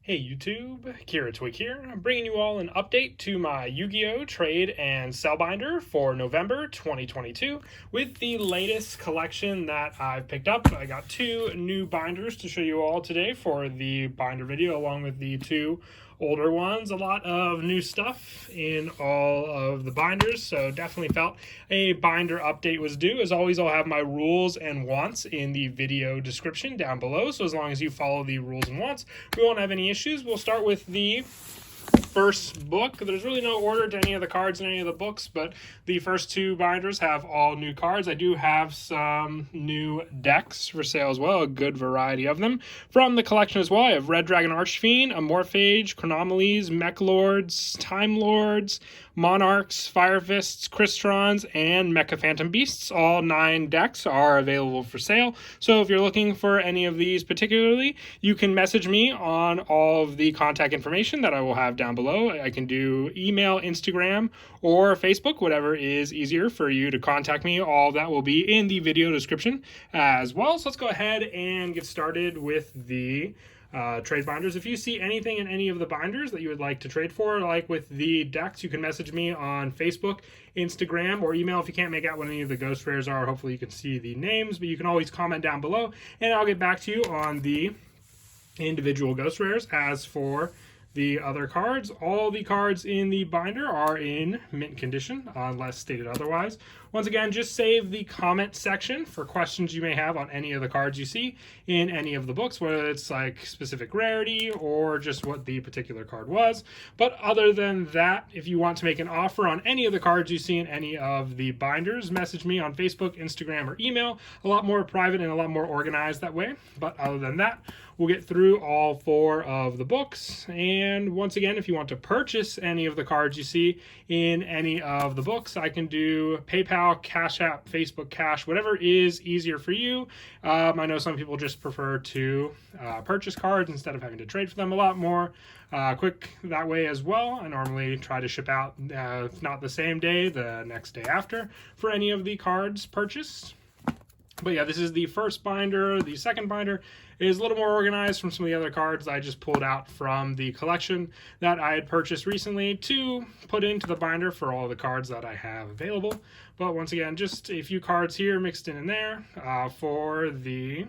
Hey YouTube, Kira Twig here. I'm bringing you all an update to my Yu-Gi-Oh! Trade and Sell Binder for November 2022 with the latest collection that I've picked up. I got two new binders to show you all today for the binder video along with the two older ones. A lot of new stuff in all of the binders, so definitely felt a binder update was due. As always, I'll have my rules and wants in the video description down below, so as long as you follow the rules and wants, we won't have any issues. We'll start with the first book. There's really no order to any of the cards in any of the books, but the first two binders have all new cards. I do have some new decks for sale as well, a good variety of them from the collection as well. I have Red Dragon Archfiend, Amorphage, Chronomalies, Mech Lords, Time Lords, Monarchs, Fire Fists, Cristrons, and Mecha Phantom Beasts. All 9 decks are available for sale. So if you're looking for any of these particularly, you can message me on all of the contact information that I will have down below. I can do email, Instagram, or Facebook, whatever is easier for you to contact me. All that will be in the video description as well. So let's go ahead and get started with the trade binders. If you see anything in any of the binders that you would like to trade for, like with the decks, you can message me on Facebook, Instagram, or email if you can't make out what any of the ghost rares are. Hopefully you can see the names, but you can always comment down below and I'll get back to you on the individual ghost rares. As for the other cards, all the cards in the binder are in mint condition unless stated otherwise. Once again, just save the comment section for questions you may have on any of the cards you see in any of the books, whether it's like specific rarity or just what the particular card was. But other than that, if you want to make an offer on any of the cards you see in any of the binders, message me on Facebook, Instagram, or email. A lot more private and a lot more organized that way. But other than that, we'll get through all 4 of the books. And once again, if you want to purchase any of the cards you see in any of the books, I can do PayPal, Cash App, Facebook Cash, whatever is easier for you. I know some people just prefer to purchase cards instead of having to trade for them. A lot more quick that way as well. I normally try to ship out, if not the same day, the next day after for any of the cards purchased. But yeah, this is the first binder. The second binder is a little more organized from some of the other cards I just pulled out from the collection that I had purchased recently to put into the binder for all the cards that I have available. But once again, just a few cards here mixed in there for the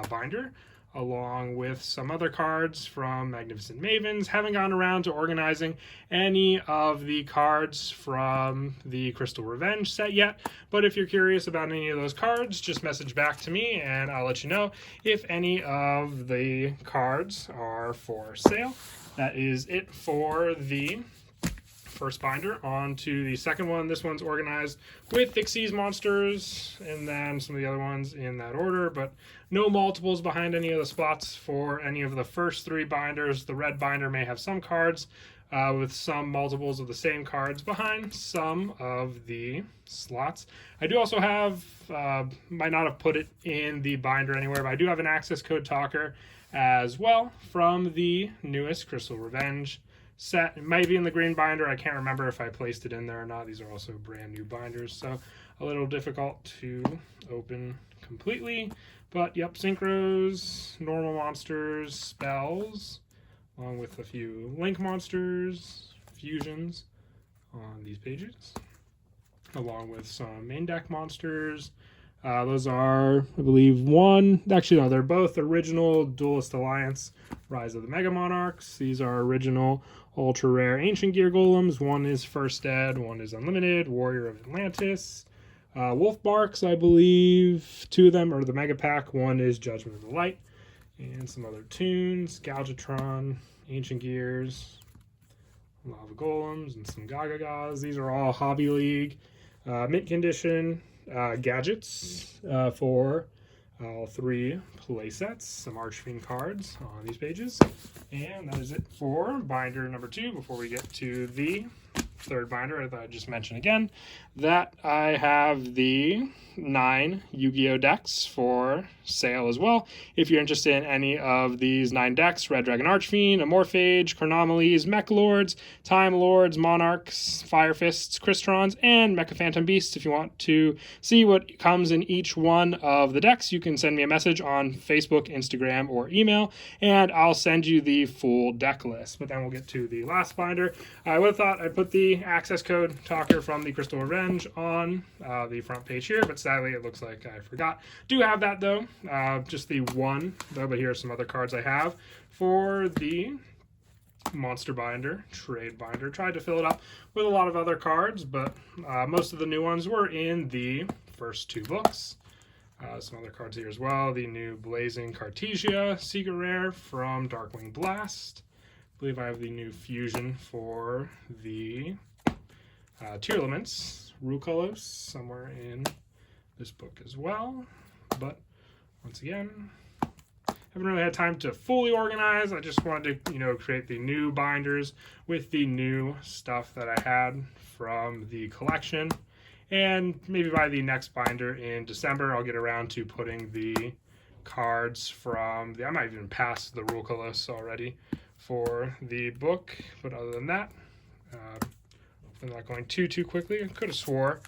binder, along with some other cards from Magnificent Mavens. Haven't gotten around to organizing any of the cards from the Crystal Revenge set yet, but if you're curious about any of those cards, just message back to me and I'll let you know if any of the cards are for sale. That is it for the first binder. On to the second one. This one's organized with Thixie's monsters and then some of the other ones in that order, but no multiples behind any of the spots for any of the first 3 binders. The red binder may have some cards with some multiples of the same cards behind some of the slots. I do also have, might not have put it in the binder anywhere, but I do have an access code talker as well from the newest Crystal Revenge set. It might be in the green binder. I can't remember if I placed it in there or not. These are also brand new binders, so a little difficult to open completely. But yep, synchros, normal monsters, spells, along with a few link monsters, fusions on these pages, along with some main deck monsters. Those are, I believe, they're both original Duelist Alliance Rise of the Mega Monarchs. These are original ultra rare Ancient Gear Golems. One is First Ed, one is Unlimited, Warrior of Atlantis. Wolf Barks, I believe, 2 of them are the Mega Pack. One is Judgment of the Light. And some other tunes, Galgatron, Ancient Gears, Lava Golems, and some Gagagas. These are all Hobby League mint condition gadgets for all 3 play sets. Some Archfiend cards on these pages. And that is it for binder number 2 before we get to the third binder, I thought I'd just mention again that I have the 9 Yu-Gi-Oh decks for sale as well. If you're interested in any of these 9 decks, Red Dragon Archfiend, Amorphage, Chronomalies, Mech Lords, Time Lords, Monarchs, Fire Fists, Cristrons, and Mecha Phantom Beasts. If you want to see what comes in each one of the decks, you can send me a message on Facebook, Instagram, or email, and I'll send you the full deck list. But then we'll get to the last binder. I would have thought I'd put the access code talker from the Crystal Revenge on the front page here, but sadly it looks like I forgot. Do have that though, just the one though, but here are some other cards I have for the monster binder, trade binder. Tried to fill it up with a lot of other cards, but most of the new ones were in the first 2 books. Some other cards here as well. The new Blazing Cartesia Secret Rare from Darkwing Blast. I believe I have the new fusion for the Two Elements, Rucolos, somewhere in this book as well. But once again, haven't really had time to fully organize. I just wanted to, create the new binders with the new stuff that I had from the collection. And maybe by the next binder in December, I'll get around to putting the cards from I might even pass the Rucolos already for the book. But other than that, I'm not going too quickly. I could have swore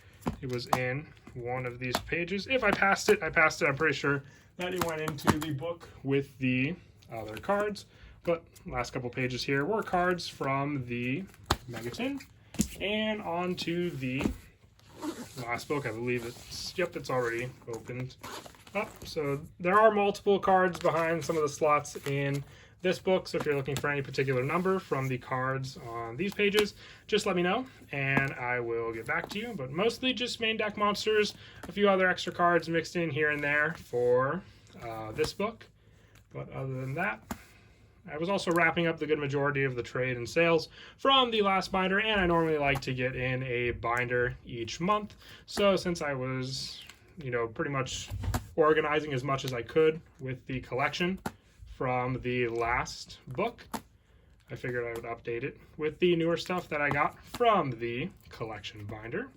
it was in one of these pages. If I passed it, I passed it. I'm pretty sure that it went into the book with the other cards. But last couple pages here were cards from the Megatin. And on to the last book. I believe it's already opened up. So there are multiple cards behind some of the slots in this book, so if you're looking for any particular number from the cards on these pages, just let me know and I will get back to you. But mostly just main deck monsters, a few other extra cards mixed in here and there for this book. But other than that, I was also wrapping up the good majority of the trade and sales from the last binder, and I normally like to get in a binder each month. So since I was, pretty much organizing as much as I could with the collection from the last book, I figured I would update it with the newer stuff that I got from the collection binder.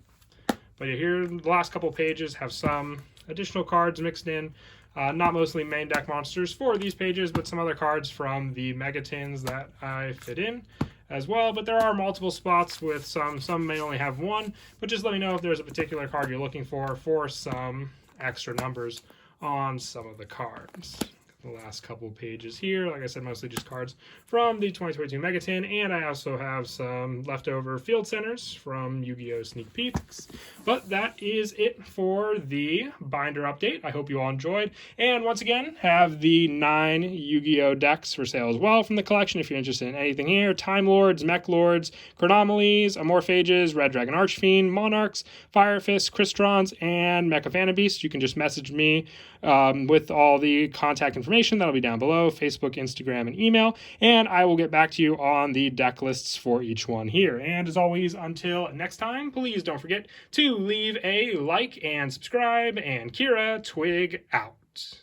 But here, the last couple pages have some additional cards mixed in. Not mostly main deck monsters for these pages, but some other cards from the Megatins that I fit in as well. But there are multiple spots with some may only have one, but just let me know if there's a particular card you're looking for some extra numbers on some of the cards. The last couple pages here, like I said, mostly just cards from the 2022 Megatin, and I also have some leftover field centers from Yu-Gi-Oh! Sneak Peeks. But that is it for the binder update. I hope you all enjoyed, and once again, have the 9 Yu-Gi-Oh! Decks for sale as well from the collection if you're interested in anything here. Time Lords, Mech Lords, Chronomalies, Amorphages, Red Dragon Archfiend, Monarchs, Fire Fists, Cristrons, and Mecha Phantom Beasts. You can just message me with all the contact information that'll be down below, Facebook, Instagram, and email, and I will get back to you on the deck lists for each one here. And as always, until next time, please don't forget to leave a like and subscribe, and Kira Twig out.